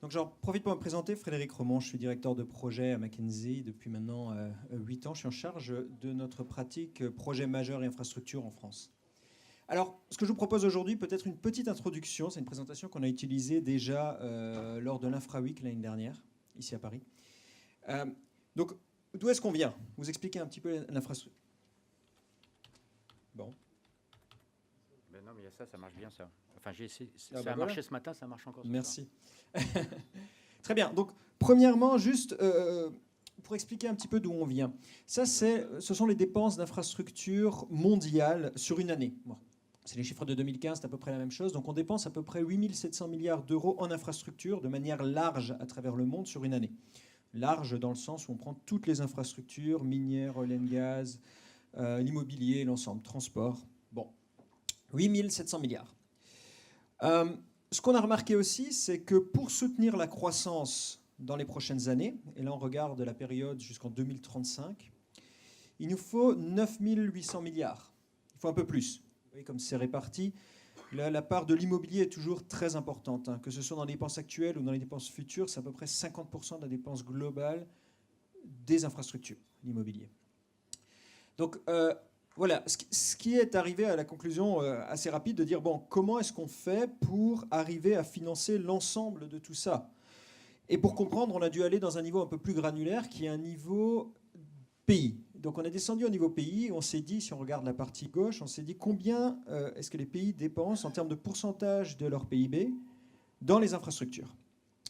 Donc j'en profite pour me présenter, Frédéric Remond, je suis directeur de projet à McKinsey depuis maintenant 8 ans. Je suis en charge de notre pratique projet majeur et infrastructure en France. Alors, ce que je vous propose aujourd'hui, peut-être une petite introduction. C'est une présentation qu'on a utilisée déjà lors de l'Infra Week l'année dernière, ici à Paris. Donc, d'où est-ce qu'on vient? Vous expliquez un petit peu l'infrastructure. Bon. Ben non, mais il y a ça marche bien ça. Enfin, j'ai essayé, Ah ça a voilà. marché ce matin, ça marche encore ce Merci. soir. Très bien. Donc, premièrement, juste pour expliquer un petit peu d'où on vient. Ça, ce sont les dépenses d'infrastructure mondiales sur une année. Bon. C'est les chiffres de 2015, c'est à peu près la même chose. Donc, on dépense à peu près 8 700 milliards d'euros en infrastructure de manière large à travers le monde sur une année. Large dans le sens où on prend toutes les infrastructures, minières, oil and gas, l'immobilier, l'ensemble, transport. Bon, 8 700 milliards. Ce qu'on a remarqué aussi, c'est que pour soutenir la croissance dans les prochaines années, et là on regarde la période jusqu'en 2035, il nous faut 9 800 milliards. Il faut un peu plus. Vous voyez comme c'est réparti. Là, la part de l'immobilier est toujours très importante. Que ce soit dans les dépenses actuelles ou dans les dépenses futures, c'est à peu près 50% de la dépense globale des infrastructures, l'immobilier. Donc, voilà, ce qui est arrivé à la conclusion assez rapide de dire, bon, comment est-ce qu'on fait pour arriver à financer l'ensemble de tout ça? Et pour comprendre, on a dû aller dans un niveau un peu plus granulaire, qui est un niveau pays. Donc on est descendu au niveau pays, on s'est dit, si on regarde la partie gauche, on s'est dit combien est-ce que les pays dépensent en termes de pourcentage de leur PIB dans les infrastructures.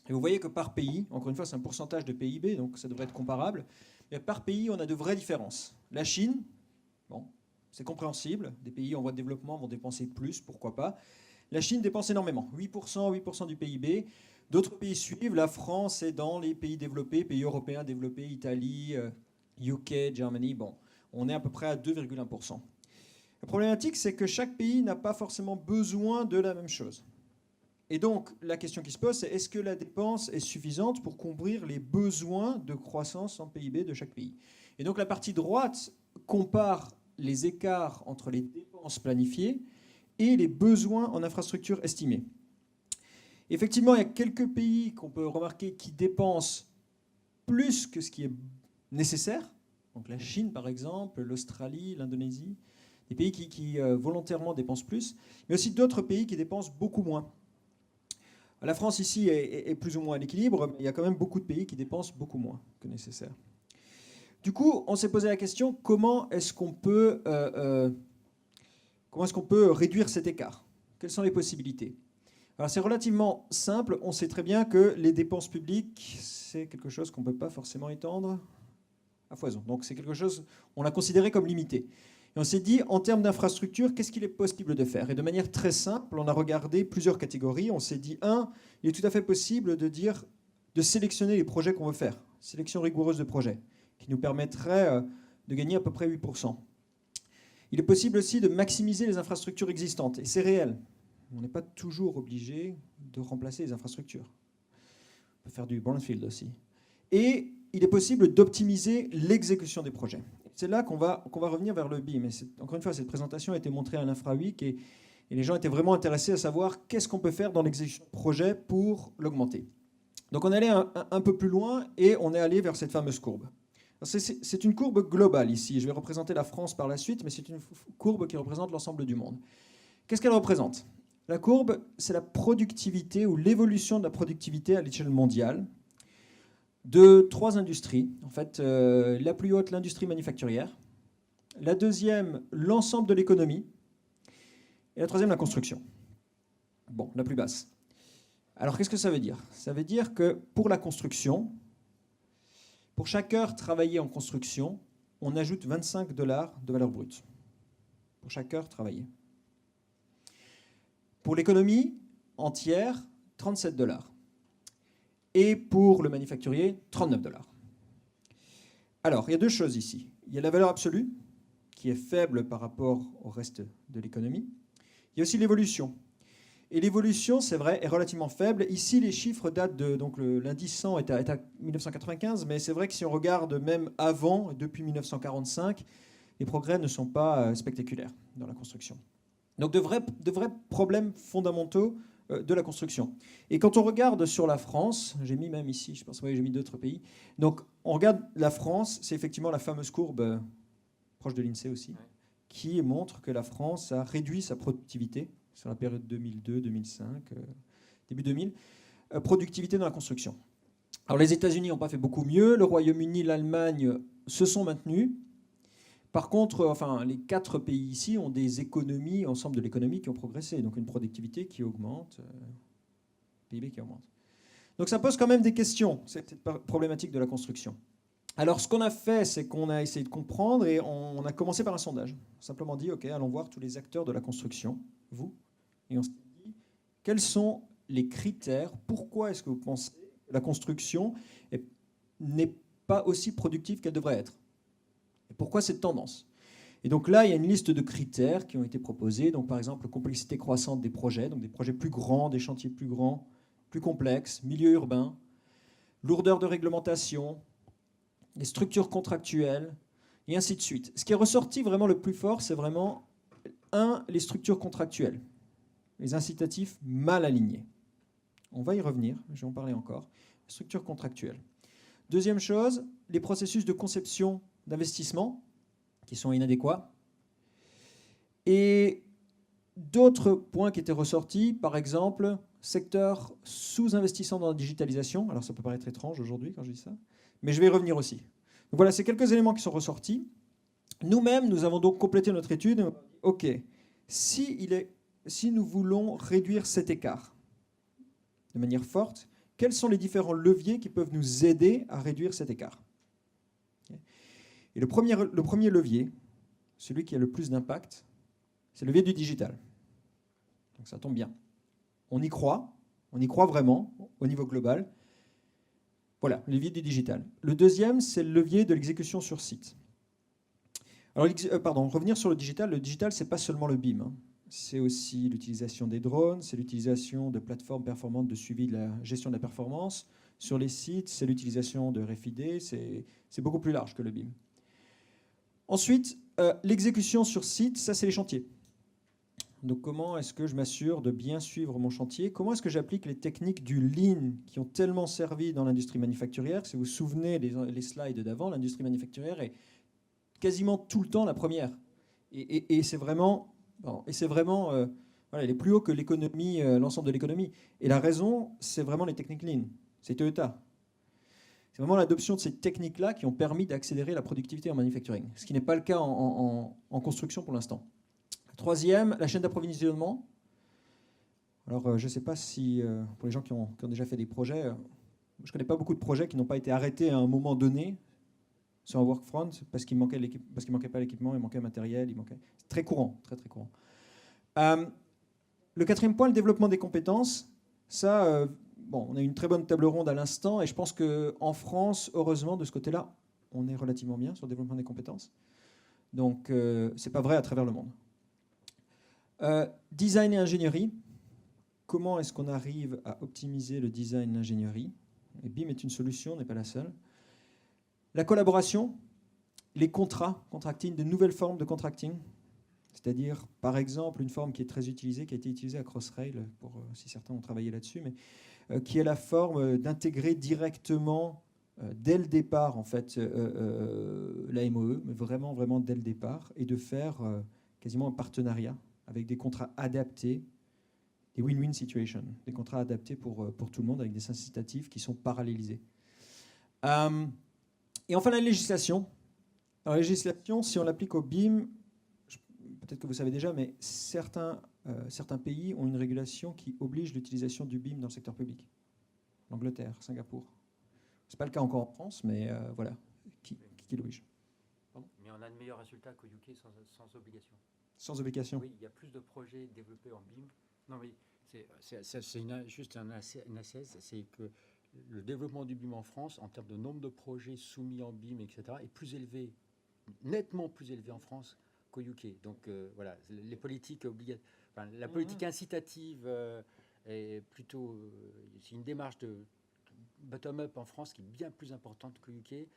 Et vous voyez que par pays, encore une fois, c'est un pourcentage de PIB, donc ça devrait être comparable, mais par pays, on a de vraies différences. La Chine, bon, c'est compréhensible. Des pays en voie de développement vont dépenser plus, pourquoi pas. La Chine dépense énormément, 8% du PIB. D'autres pays suivent. La France est dans les pays développés, pays européens développés, Italie, UK, Germany. Bon, on est à peu près à 2,1%. La problématique, c'est que chaque pays n'a pas forcément besoin de la même chose. Et donc, la question qui se pose, c'est est-ce que la dépense est suffisante pour couvrir les besoins de croissance en PIB de chaque pays? Et donc, la partie droite compare les écarts entre les dépenses planifiées et les besoins en infrastructure estimés. Effectivement, il y a quelques pays qu'on peut remarquer qui dépensent plus que ce qui est nécessaire. Donc la Chine, par exemple, l'Australie, l'Indonésie, des pays qui volontairement dépensent plus, mais aussi d'autres pays qui dépensent beaucoup moins. La France ici est plus ou moins à l'équilibre, mais il y a quand même beaucoup de pays qui dépensent beaucoup moins que nécessaire. Du coup, on s'est posé la question, comment est-ce qu'on peut réduire cet écart? Quelles sont les possibilités? Alors c'est relativement simple, on sait très bien que les dépenses publiques, c'est quelque chose qu'on ne peut pas forcément étendre à foison. Donc c'est quelque chose qu'on a considéré comme limité. Et on s'est dit, en termes d'infrastructure, qu'est-ce qu'il est possible de faire? Et de manière très simple, on a regardé plusieurs catégories. On s'est dit, il est tout à fait possible de sélectionner les projets qu'on veut faire. Sélection rigoureuse de projets, qui nous permettrait de gagner à peu près 8%. Il est possible aussi de maximiser les infrastructures existantes. Et c'est réel. On n'est pas toujours obligé de remplacer les infrastructures. On peut faire du brownfield aussi. Et il est possible d'optimiser l'exécution des projets. C'est là qu'on va revenir vers le BIM. Mais encore une fois, cette présentation a été montrée à l'Infra Week et les gens étaient vraiment intéressés à savoir qu'est-ce qu'on peut faire dans l'exécution de projet pour l'augmenter. Donc on est allé un peu plus loin et on est allé vers cette fameuse courbe. C'est une courbe globale ici. Je vais représenter la France par la suite, mais c'est une courbe qui représente l'ensemble du monde. Qu'est-ce qu'elle représente? La courbe, c'est la productivité ou l'évolution de la productivité à l'échelle mondiale de 3 industries. En fait, la plus haute, l'industrie manufacturière. La deuxième, l'ensemble de l'économie. Et la troisième, la construction. Bon, la plus basse. Alors, qu'est-ce que ça veut dire? Ça veut dire que pour la construction, pour chaque heure travaillée en construction, on ajoute 25 $ de valeur brute. Pour chaque heure travaillée. Pour l'économie entière, 37 $. Et pour le manufacturier, 39 $. Alors, il y a deux choses ici. Il y a la valeur absolue, qui est faible par rapport au reste de l'économie. Il y a aussi l'évolution. Et l'évolution, c'est vrai, est relativement faible. Ici, les chiffres datent de... Donc l'indice 100 est à 1995, mais c'est vrai que si on regarde même avant, depuis 1945, les progrès ne sont pas spectaculaires dans la construction. Donc de vrais problèmes fondamentaux de la construction. Et quand on regarde sur la France, j'ai mis même ici, je pense, oui, j'ai mis d'autres pays. Donc, on regarde la France, c'est effectivement la fameuse courbe, proche de l'INSEE aussi, qui montre que la France a réduit sa productivité sur la période 2002-2005, début 2000, productivité dans la construction. Alors, les États-Unis n'ont pas fait beaucoup mieux, le Royaume-Uni, l'Allemagne se sont maintenus. Par contre, enfin, les 4 pays ici ont des économies, ensemble de l'économie, qui ont progressé. Donc une productivité qui augmente, PIB qui augmente. Donc ça pose quand même des questions, cette problématique de la construction. Alors ce qu'on a fait, c'est qu'on a essayé de comprendre et on a commencé par un sondage. On a simplement dit, OK, allons voir tous les acteurs de la construction, vous. Et on s'est dit, quels sont les critères, pourquoi est-ce que vous pensez que la construction n'est pas aussi productive qu'elle devrait être ? Et pourquoi cette tendance ? Et donc là, il y a une liste de critères qui ont été proposés. Donc par exemple, complexité croissante des projets, donc des projets plus grands, des chantiers plus grands, plus complexes, milieu urbain, lourdeur de réglementation, les structures contractuelles, et ainsi de suite. Ce qui est ressorti vraiment le plus fort, c'est vraiment, les structures contractuelles, les incitatifs mal alignés. On va y revenir, je vais en parler encore. Structures contractuelles. Deuxième chose, les processus de conception d'investissement qui sont inadéquats. Et d'autres points qui étaient ressortis, par exemple, secteur sous-investissant dans la digitalisation. Alors ça peut paraître étrange aujourd'hui quand je dis ça, mais je vais y revenir aussi. Donc voilà, c'est quelques éléments qui sont ressortis. Nous-mêmes, nous avons donc complété notre étude. OK, si nous voulons réduire cet écart de manière forte, quels sont les différents leviers qui peuvent nous aider à réduire cet écart ? Et le premier levier, celui qui a le plus d'impact, c'est le levier du digital. Donc ça tombe bien. On y croit vraiment au niveau global. Voilà, le levier du digital. Le deuxième, c'est le levier de l'exécution sur site. Alors, revenir sur le digital, ce n'est pas seulement le BIM. C'est aussi l'utilisation des drones, c'est l'utilisation de plateformes performantes de suivi de la gestion de la performance sur les sites, c'est l'utilisation de RFID, c'est beaucoup plus large que le BIM. Ensuite, l'exécution sur site, ça c'est les chantiers. Donc comment est-ce que je m'assure de bien suivre mon chantier ? Comment est-ce que j'applique les techniques du Lean qui ont tellement servi dans l'industrie manufacturière ? Si vous vous souvenez les slides d'avant, l'industrie manufacturière est quasiment tout le temps la première. Et c'est vraiment, voilà, elle est plus haut que l'économie, l'ensemble de l'économie. Et la raison, c'est vraiment les techniques Lean. C'est Toyota. C'est vraiment l'adoption de ces techniques-là qui ont permis d'accélérer la productivité en manufacturing, ce qui n'est pas le cas en construction pour l'instant. Troisième, la chaîne d'approvisionnement. Alors, je ne sais pas si, pour les gens qui ont déjà fait des projets, je ne connais pas beaucoup de projets qui n'ont pas été arrêtés à un moment donné sur un workfront parce qu'il manquait pas l'équipement, il manquait le matériel, c'est très courant, très très courant. Le quatrième point, le développement des compétences. Ça, on a eu une très bonne table ronde à l'instant et je pense qu'en France, heureusement, de ce côté-là, on est relativement bien sur le développement des compétences. Donc, ce n'est pas vrai à travers le monde. Design et ingénierie. Comment est-ce qu'on arrive à optimiser le design et l'ingénierie ? Et BIM est une solution, n'est pas la seule. La collaboration, les contracting, de nouvelles formes de contracting. C'est-à-dire, par exemple, une forme qui est très utilisée, qui a été utilisée à Crossrail, si certains ont travaillé là-dessus, mais qui est la forme d'intégrer directement, dès le départ, en fait, la MOE, mais vraiment, vraiment dès le départ, et de faire quasiment un partenariat avec des contrats adaptés, des win-win situations, des contrats adaptés pour tout le monde, avec des incitatifs qui sont parallélisés. Et enfin, la législation. Alors, la législation, si on l'applique au BIM, peut-être que vous savez déjà, mais certains pays ont une régulation qui oblige l'utilisation du BIM dans le secteur public. L'Angleterre, Singapour. Ce n'est pas le cas encore en France, mais voilà, qui l'oblige. Mais on a de meilleurs résultats qu'au UK sans obligation. Sans obligation. Oui, il y a plus de projets développés en BIM. Non, mais c'est juste une assise, c'est que le développement du BIM en France, en termes de nombre de projets soumis en BIM, etc., est plus élevé, nettement plus élevé en France qu'au UK. Donc voilà, les politiques obligatoires, enfin, la politique incitative est plutôt, c'est une démarche de bottom-up en France qui est bien plus importante qu'au UK.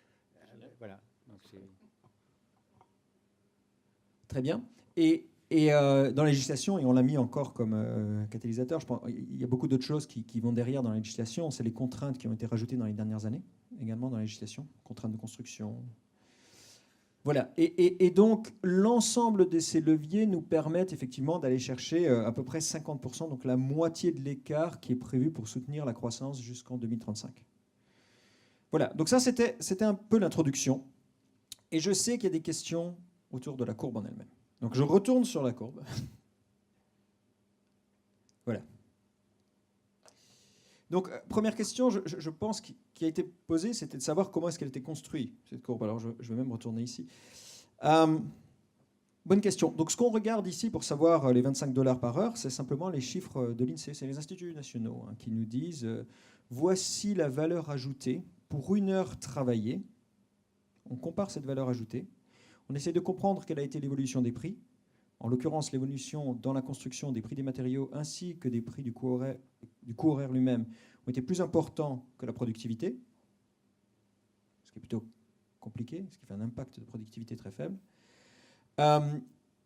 Voilà. Donc c'est... Très bien. Et Et dans la législation, et on l'a mis encore comme catalyseur, je pense, il y a beaucoup d'autres choses qui vont derrière dans la législation. C'est les contraintes qui ont été rajoutées dans les dernières années, également dans la législation, contraintes de construction. Voilà. Et donc, l'ensemble de ces leviers nous permettent effectivement d'aller chercher à peu près 50%, donc la moitié de l'écart qui est prévu pour soutenir la croissance jusqu'en 2035. Voilà. Donc ça, c'était un peu l'introduction. Et je sais qu'il y a des questions autour de la courbe en elle-même. Donc je retourne sur la courbe. Voilà. Donc première question, je pense, qui a été posée, c'était de savoir comment est-ce qu'elle était construite, cette courbe. Alors je vais même retourner ici. Bonne question. Donc ce qu'on regarde ici pour savoir les 25 $ par heure, c'est simplement les chiffres de l'INSEE, c'est les instituts nationaux qui nous disent voici la valeur ajoutée pour une heure travaillée. On compare cette valeur ajoutée. On essaie de comprendre quelle a été l'évolution des prix, en l'occurrence l'évolution dans la construction des prix des matériaux ainsi que des prix du coût horaire lui-même ont été plus importants que la productivité, ce qui est plutôt compliqué, ce qui fait un impact de productivité très faible.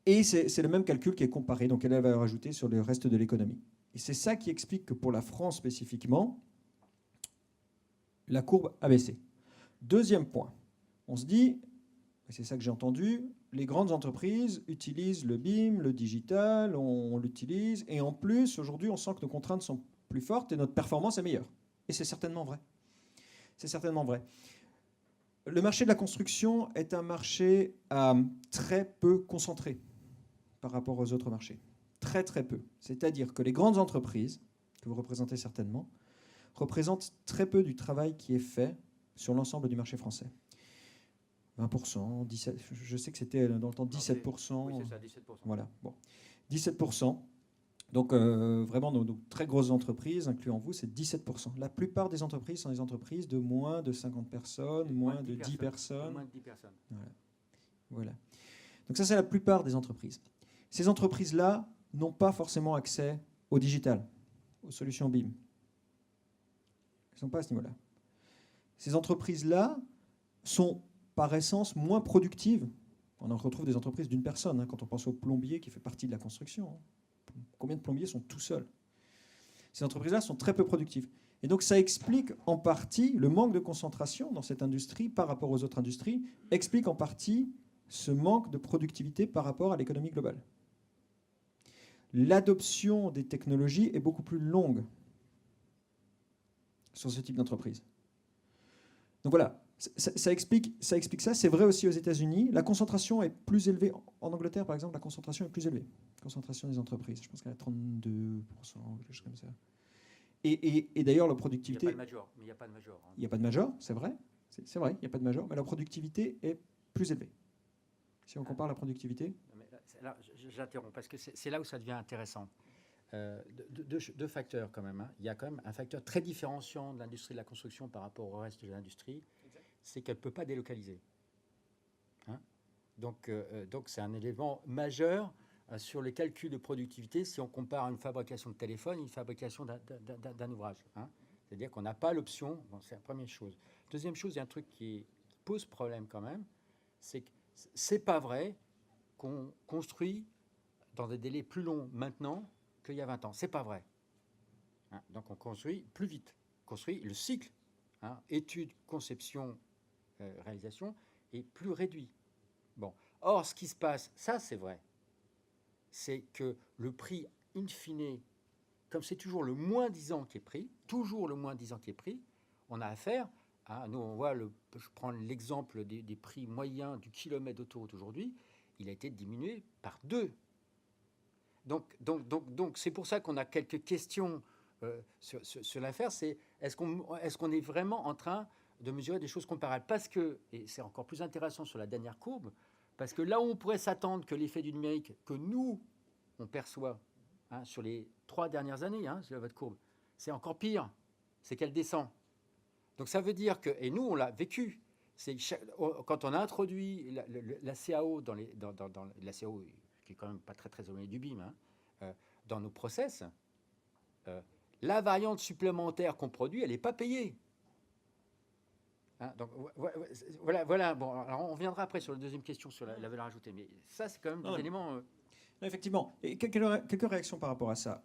Et c'est le même calcul qui est comparé, donc quelle est la valeur ajoutée sur le reste de l'économie. Et c'est ça qui explique que pour la France spécifiquement, la courbe a baissé. Deuxième point, on se dit, c'est ça que j'ai entendu, les grandes entreprises utilisent le BIM, le digital, on l'utilise, et en plus, aujourd'hui, on sent que nos contraintes sont plus fortes et notre performance est meilleure. Et c'est certainement vrai. C'est certainement vrai. Le marché de la construction est un marché très peu concentré par rapport aux autres marchés. Très, très peu. C'est-à-dire que les grandes entreprises, que vous représentez certainement, représentent très peu du travail qui est fait sur l'ensemble du marché français. 20%, 17%, je sais que c'était dans le temps 17%. Oui, c'est ça, 17%. Voilà, bon. 17%. Donc vraiment, nos très grosses entreprises, incluant vous, c'est 17%. La plupart des entreprises sont des entreprises de moins de 50 personnes, moins de 10 personnes. Moins de 10 personnes. Voilà. Donc ça, c'est la plupart des entreprises. Ces entreprises-là n'ont pas forcément accès au digital, aux solutions BIM. Elles ne sont pas à ce niveau-là. Ces entreprises-là sont par essence moins productives. On en retrouve des entreprises d'une personne, quand on pense au plombier qui fait partie de la construction. Combien de plombiers sont tout seuls? Ces entreprises-là sont très peu productives. Et donc ça explique en partie le manque de concentration dans cette industrie par rapport aux autres industries, explique en partie ce manque de productivité par rapport à l'économie globale. L'adoption des technologies est beaucoup plus longue sur ce type d'entreprise. Donc voilà, ça explique ça. C'est vrai aussi aux États-Unis. La concentration est plus élevée. En Angleterre, par exemple, la concentration est plus élevée. Concentration des entreprises. Je pense qu'elle est à 32%, quelque chose comme ça. Et d'ailleurs, la productivité... Il n'y a pas de major. Il n'y a pas de major, c'est vrai. C'est vrai, il n'y a pas de major. Mais la productivité est plus élevée. Si on compare la productivité... Là, j'interromps, parce que c'est là où ça devient intéressant. Deux facteurs quand même. Il y a quand même un facteur très différenciant de l'industrie de la construction par rapport au reste de l'industrie, c'est qu'elle ne peut pas délocaliser. Donc c'est un élément majeur sur les calculs de productivité si on compare une fabrication de téléphone et une fabrication d'un ouvrage. C'est-à-dire qu'on n'a pas l'option, bon, c'est la première chose. Deuxième chose, il y a un truc qui pose problème quand même, c'est que c'est pas vrai qu'on construit dans des délais plus longs maintenant qu'il y a 20 ans. C'est pas vrai. Donc on construit plus vite. On construit le cycle, étude, conception, réalisation, est plus réduit. Bon. Or, ce qui se passe, ça c'est vrai, c'est que le prix, in fine, comme c'est toujours le moins 10 ans qui est pris, on a affaire à, nous on voit, je prends l'exemple des prix moyens du kilomètre d'autoroute aujourd'hui, il a été diminué par 2. Donc c'est pour ça qu'on a quelques questions sur l'affaire, c'est est-ce qu'on est vraiment en train de mesurer des choses comparables? Parce que, et c'est encore plus intéressant sur la dernière courbe, parce que là où on pourrait s'attendre que l'effet du numérique que nous, on perçoit sur les 3 dernières années, sur votre courbe, c'est encore pire, c'est qu'elle descend. Donc ça veut dire que, et nous on l'a vécu, c'est quand on a introduit la CAO, la CAO qui est quand même pas très très éloignée du BIM, dans nos process, la variante supplémentaire qu'on produit, elle n'est pas payée. Donc voilà. Bon, alors on reviendra après sur la deuxième question sur la valeur ajoutée, mais ça c'est quand même des éléments. Effectivement. Et quelques réactions par rapport à ça.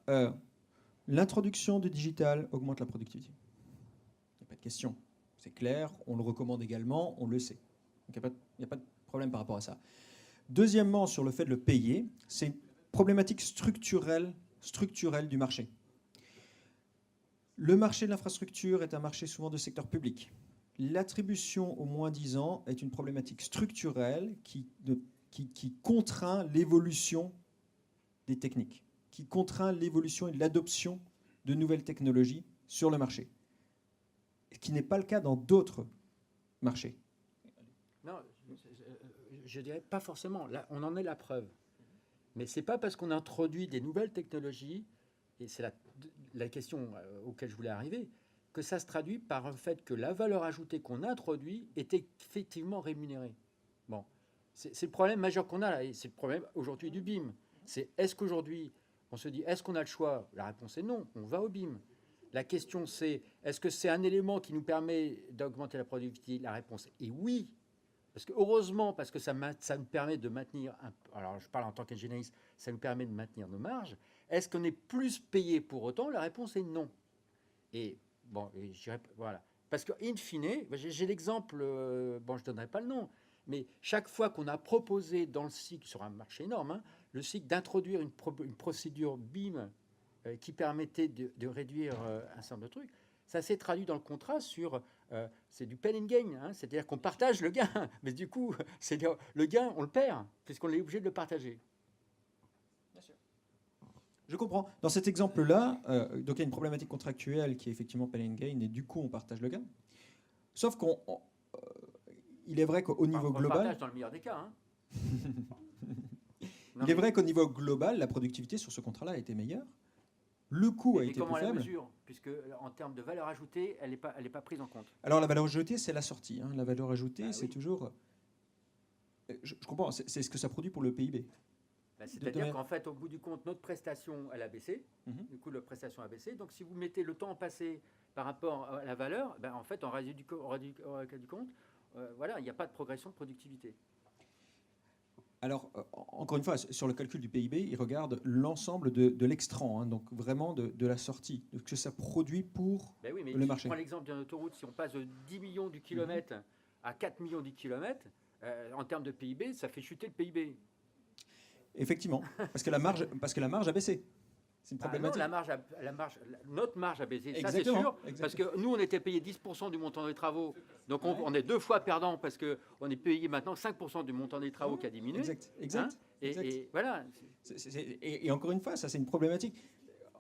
L'introduction du digital augmente la productivité. Il n'y a pas de question. C'est clair, on le recommande également, on le sait. Donc il n'y a pas de problème par rapport à ça. Deuxièmement, sur le fait de le payer, c'est une problématique structurelle du marché. Le marché de l'infrastructure est un marché souvent de secteur public. L'attribution au moins 10 ans est une problématique structurelle qui contraint l'évolution des techniques, qui contraint l'évolution et l'adoption de nouvelles technologies sur le marché, ce qui n'est pas le cas dans d'autres marchés. Non, je dirais pas forcément. Là, on en est la preuve. Mais c'est pas parce qu'on introduit des nouvelles technologies, et c'est la question auquel je voulais arriver, que ça se traduit par le fait que la valeur ajoutée qu'on introduit est effectivement rémunérée. Bon, c'est le problème majeur qu'on a là, et c'est le problème aujourd'hui du BIM. C'est est-ce qu'aujourd'hui, on se dit, est-ce qu'on a le choix? La réponse est non, on va au BIM. La question c'est, est-ce que c'est un élément qui nous permet d'augmenter la productivité? La réponse est oui. Parce que heureusement, parce que ça nous permet de maintenir, alors je parle en tant qu'ingénieur, ça nous permet de maintenir nos marges. Est-ce qu'on est plus payé pour autant? La réponse est non. Et bon, je dirais, voilà. Parce que in fine, j'ai l'exemple, bon, je ne donnerai pas le nom, mais chaque fois qu'on a proposé dans le cycle, sur un marché énorme, hein, le cycle d'introduire une procédure BIM qui permettait de réduire un certain nombre de trucs, ça s'est traduit dans le contrat sur, c'est du pain and gain, hein, c'est-à-dire qu'on partage le gain, mais du coup, le gain, on le perd, puisqu'on est obligé de le partager. Bien sûr. Je comprends. Dans cet exemple-là, donc il y a une problématique contractuelle qui est effectivement pain and gain, et du coup, on partage le gain. Sauf il est vrai qu'au niveau global... On partage dans le meilleur des cas. Hein. Il est vrai qu'au niveau global, la productivité sur ce contrat-là a été meilleure. Le coût a été plus faible. Comment la mesure? Puisque en termes de valeur ajoutée, elle n'est pas prise en compte. Alors la valeur ajoutée, c'est la sortie. Hein. La valeur ajoutée, c'est oui. toujours... Je comprends, c'est ce que ça produit pour le PIB. C'est-à-dire qu'en fait, au bout du compte, notre prestation, elle a baissé. Du coup, la prestation a baissé. Donc, si vous mettez le temps passé par rapport à la valeur, en fait, en résultat du compte, voilà, il n'y a pas de progression de productivité. Alors, encore une fois, sur le calcul du PIB, il regarde l'ensemble de l'extrant, hein, donc vraiment de la sortie, de ce que ça produit pour oui, mais le marché. Je prends l'exemple d'une autoroute, si on passe de 10 millions du kilomètre à 4 millions du kilomètre, en termes de PIB, ça fait chuter le PIB. Effectivement, parce que la marge a baissé. C'est une problématique. Non, notre marge a baissé, ça c'est Exactement, sûr, exactement. parce que nous on était payé 10% du montant des travaux, donc on est deux fois perdant parce qu'on est payé maintenant 5% du montant des travaux qui a diminué. Exact. Et voilà. Et encore une fois, ça c'est une problématique.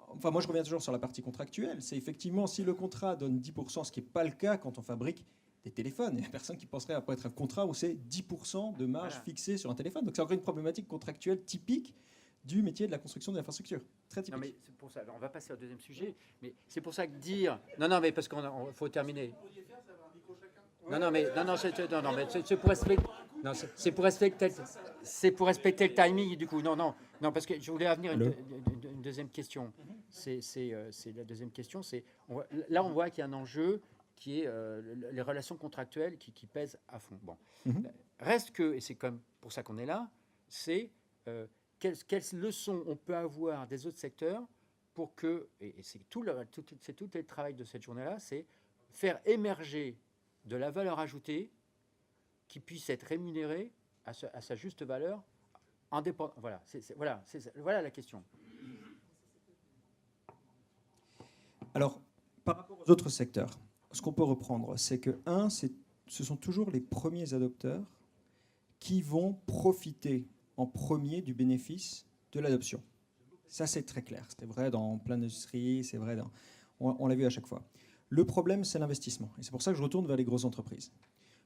Enfin, moi je reviens toujours sur la partie contractuelle. C'est effectivement si le contrat donne 10%, ce qui n'est pas le cas quand on fabrique des téléphones. Il n'y a personne qui penserait à pas être un contrat où c'est 10% de marge fixée sur un téléphone. Donc c'est encore une problématique contractuelle typique du métier de la construction de l'infrastructure. Très typique. Non, mais c'est pour ça. Alors, on va passer au deuxième sujet. Mais c'est pour ça que dire. Non, mais parce qu'il faut terminer. C'est pour respecter le timing du coup. Non, parce que je voulais venir une deuxième question. C'est la deuxième question. Là, on voit qu'il y a un enjeu qui est les relations contractuelles qui pèsent à fond. Bon, reste que, et c'est comme pour ça qu'on est là, c'est quelles leçons on peut avoir des autres secteurs pour que, et c'est tout le travail de cette journée-là, c'est faire émerger de la valeur ajoutée qui puisse être rémunérée à sa juste valeur, indépendant. Voilà la question. Alors, par rapport aux autres secteurs, ce qu'on peut reprendre, c'est que, ce sont toujours les premiers adopteurs qui vont profiter en premier du bénéfice de l'adoption. Ça, c'est très clair. C'est vrai dans plein d'industries, c'est vrai on l'a vu à chaque fois. Le problème, c'est l'investissement. Et c'est pour ça que je retourne vers les grosses entreprises.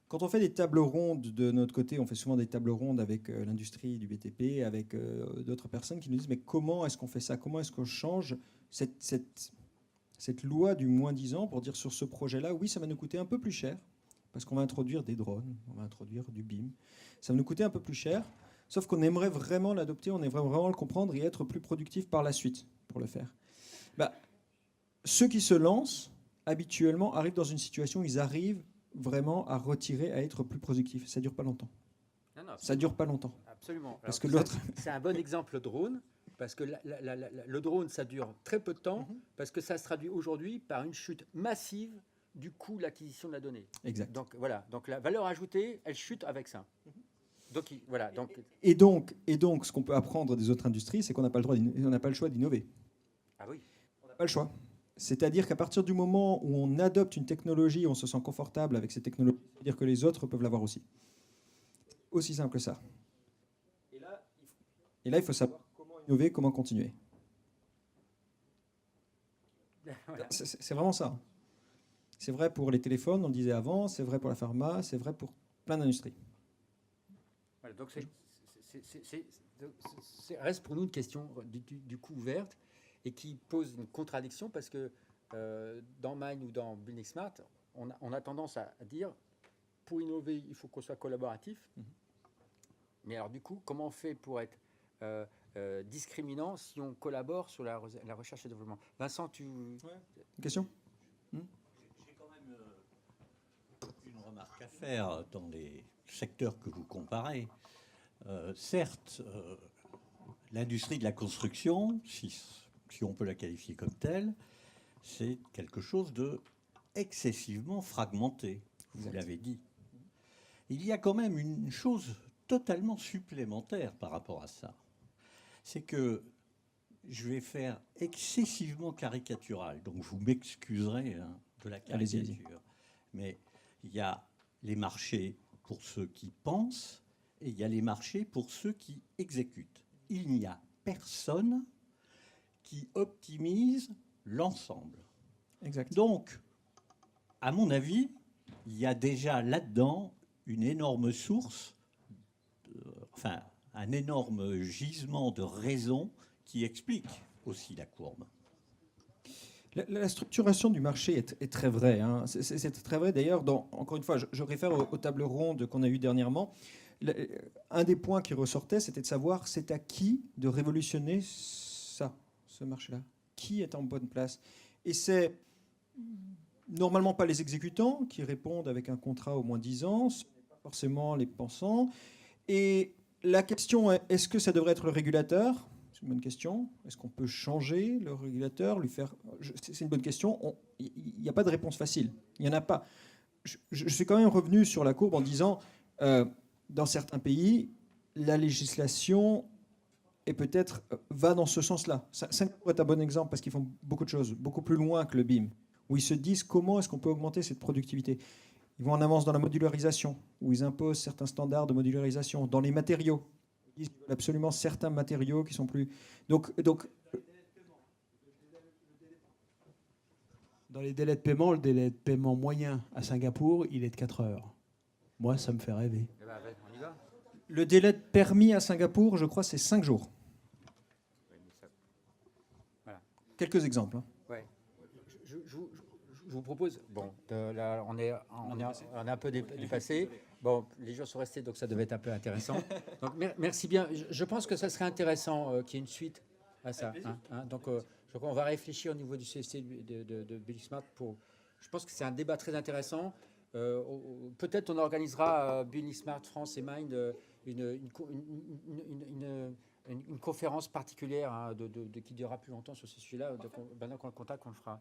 Quand on fait des tables rondes de notre côté, on fait souvent des tables rondes avec l'industrie du BTP, avec d'autres personnes qui nous disent « Mais comment est-ce qu'on fait ça? Comment est-ce qu'on change cette loi du moins 10 ans pour dire sur ce projet-là, oui, ça va nous coûter un peu plus cher, parce qu'on va introduire des drones, on va introduire du BIM. Ça va nous coûter un peu plus cher, sauf qu'on aimerait vraiment l'adopter, on aimerait vraiment le comprendre et être plus productif par la suite pour le faire. » Ceux qui se lancent, habituellement, arrivent dans une situation où ils arrivent vraiment à retirer, à être plus productifs. Ça ne dure pas longtemps. Ça ne dure pas longtemps. Absolument. Parce Alors, que l'autre... c'est un bon exemple, le drone, parce que le drone, ça dure très peu de temps, parce que ça se traduit aujourd'hui par une chute massive du coût de l'acquisition de la donnée. Exact. Donc voilà, donc la valeur ajoutée, elle chute avec ça. Donc voilà. Donc, Et donc, ce qu'on peut apprendre des autres industries, c'est qu'on n'a pas le choix d'innover. ah oui. On n'a pas le choix. C'est-à-dire qu'à partir du moment où on adopte une technologie, on se sent confortable avec cette technologie, c'est-à-dire que les autres peuvent l'avoir aussi. Aussi simple que ça. Et là, il faut savoir comment innover, comment continuer. Voilà. C'est vraiment ça. C'est vrai pour les téléphones, on le disait avant, c'est vrai pour la pharma, c'est vrai pour plein d'industries. Voilà, donc reste pour nous une question du coup ouverte et qui pose une contradiction parce que dans Mind ou dans Building Smart, on a tendance à dire pour innover, il faut qu'on soit collaboratif. Mais alors du coup, comment on fait pour être discriminant si on collabore sur la recherche et développement? Vincent, tu... Une question? J'ai quand même une remarque à faire dans les secteurs que vous comparez. Certes, l'industrie de la construction, si on peut la qualifier comme telle, c'est quelque chose de excessivement fragmenté, vous l'avez dit. Il y a quand même une chose totalement supplémentaire par rapport à ça. C'est que je vais faire excessivement caricatural, donc vous m'excuserez de la caricature. Mais il y a les marchés pour ceux qui pensent et il y a les marchés pour ceux qui exécutent. Il n'y a personne qui optimise l'ensemble. Exact. Donc, à mon avis, il y a déjà là-dedans une énorme source, un énorme gisement de raisons qui explique aussi la courbe. La structuration du marché est très vraie. Hein. C'est très vrai. D'ailleurs, encore une fois, je réfère aux tables rondes qu'on a eues dernièrement. Un des points qui ressortait, c'était de savoir c'est à qui de révolutionner ce marché-là. Qui est en bonne place? Et c'est normalement pas les exécutants qui répondent avec un contrat au moins 10 ans, ce n'est pas forcément les pensants. Et la question est, est-ce que ça devrait être le régulateur? C'est une bonne question. Est-ce qu'on peut changer le régulateur, lui faire... C'est une bonne question. Il n'y a pas de réponse facile. Il n'y en a pas. Je suis quand même revenu sur la courbe en disant, dans certains pays, la législation et peut-être va dans ce sens-là. Singapour est un bon exemple parce qu'ils font beaucoup de choses, beaucoup plus loin que le BIM, où ils se disent comment est-ce qu'on peut augmenter cette productivité. Ils vont en avance dans la modularisation, où ils imposent certains standards de modularisation, dans les matériaux. Ils disent absolument certains matériaux qui sont plus... Donc, dans les délais de paiement, le délai de paiement moyen à Singapour, il est de 4 heures. Moi, ça me fait rêver. Eh ben, on y va. Le délai de permis à Singapour, je crois, c'est 5 jours. Oui, mais ça... Voilà. Quelques exemples. Hein. Ouais. Je vous propose, bon, là, on est un peu dépassé. Bon, les jours sont restés, donc ça devait être un peu intéressant. Donc, merci bien. Je pense que ça serait intéressant qu'il y ait une suite à ça. Donc, je crois qu'on va réfléchir au niveau du CSC de Building Smart. Je pense que c'est un débat très intéressant. Peut-être on organisera Building Smart France et Mind une conférence particulière qui durera plus longtemps sur ce sujet-là. Maintenant qu'on le contacte, on le fera.